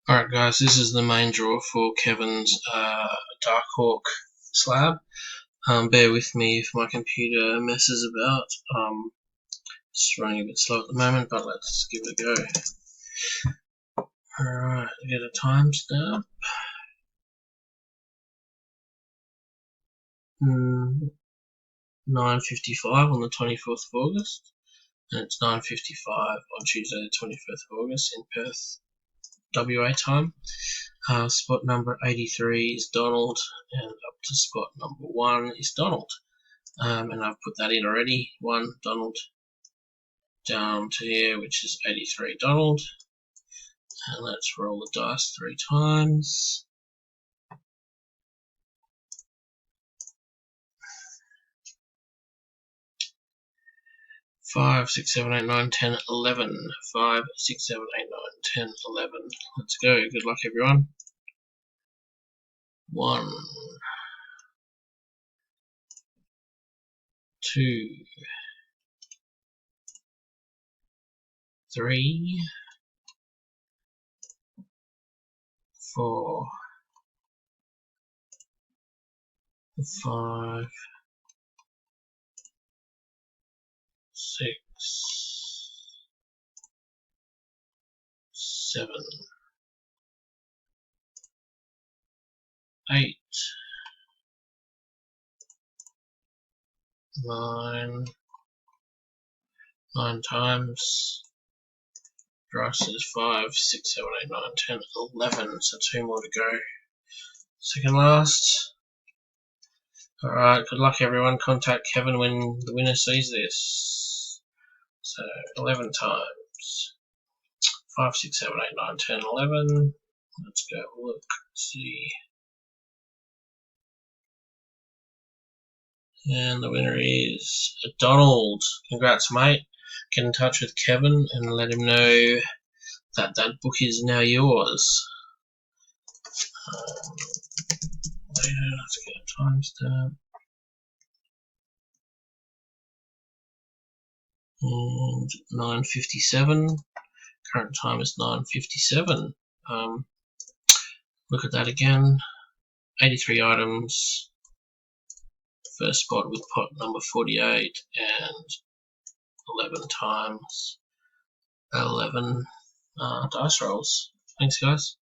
Alright guys, this is the main draw for Kevin's Dark Hawk slab. Bear with me if my computer messes about. It's running a bit slow at the moment, but let's give it a go. Alright, get a timestamp. 9:55 on the 24th of August, and it's 9:55 on Tuesday the 21st of August in Perth, WA time. Spot number 83 is Donald, and up to spot number 1 is Donald. And I've put that in already. 1 Donald down to here, which is 83 Donald. And let's roll the dice 3 times. 5, 6, 7, 8, 9, 10, 11. 5, 6, 7, 8, 9, 10, 11. Let's go. Good luck, everyone. 1, 2, 3, 4, 5, 6, 7, 8, 9. 9 times. Dry says 5, 6, 7, 8, 9, 10, 11. So 2 more to go. Second last. Alright, good luck everyone. Contact Kevin when the winner sees this. So 11 times. 5, 6, 7, 8, 9, 10, 11. Let's go look, see. And the winner is Donald. Congrats, mate. Get in touch with Kevin and let him know that that book is now yours. Let's get a timestamp. And 9:57. Current time is 9:57. Look at that again. 83 items. First spot with pot number 48 and 11 times 11 dice rolls. Thanks, guys.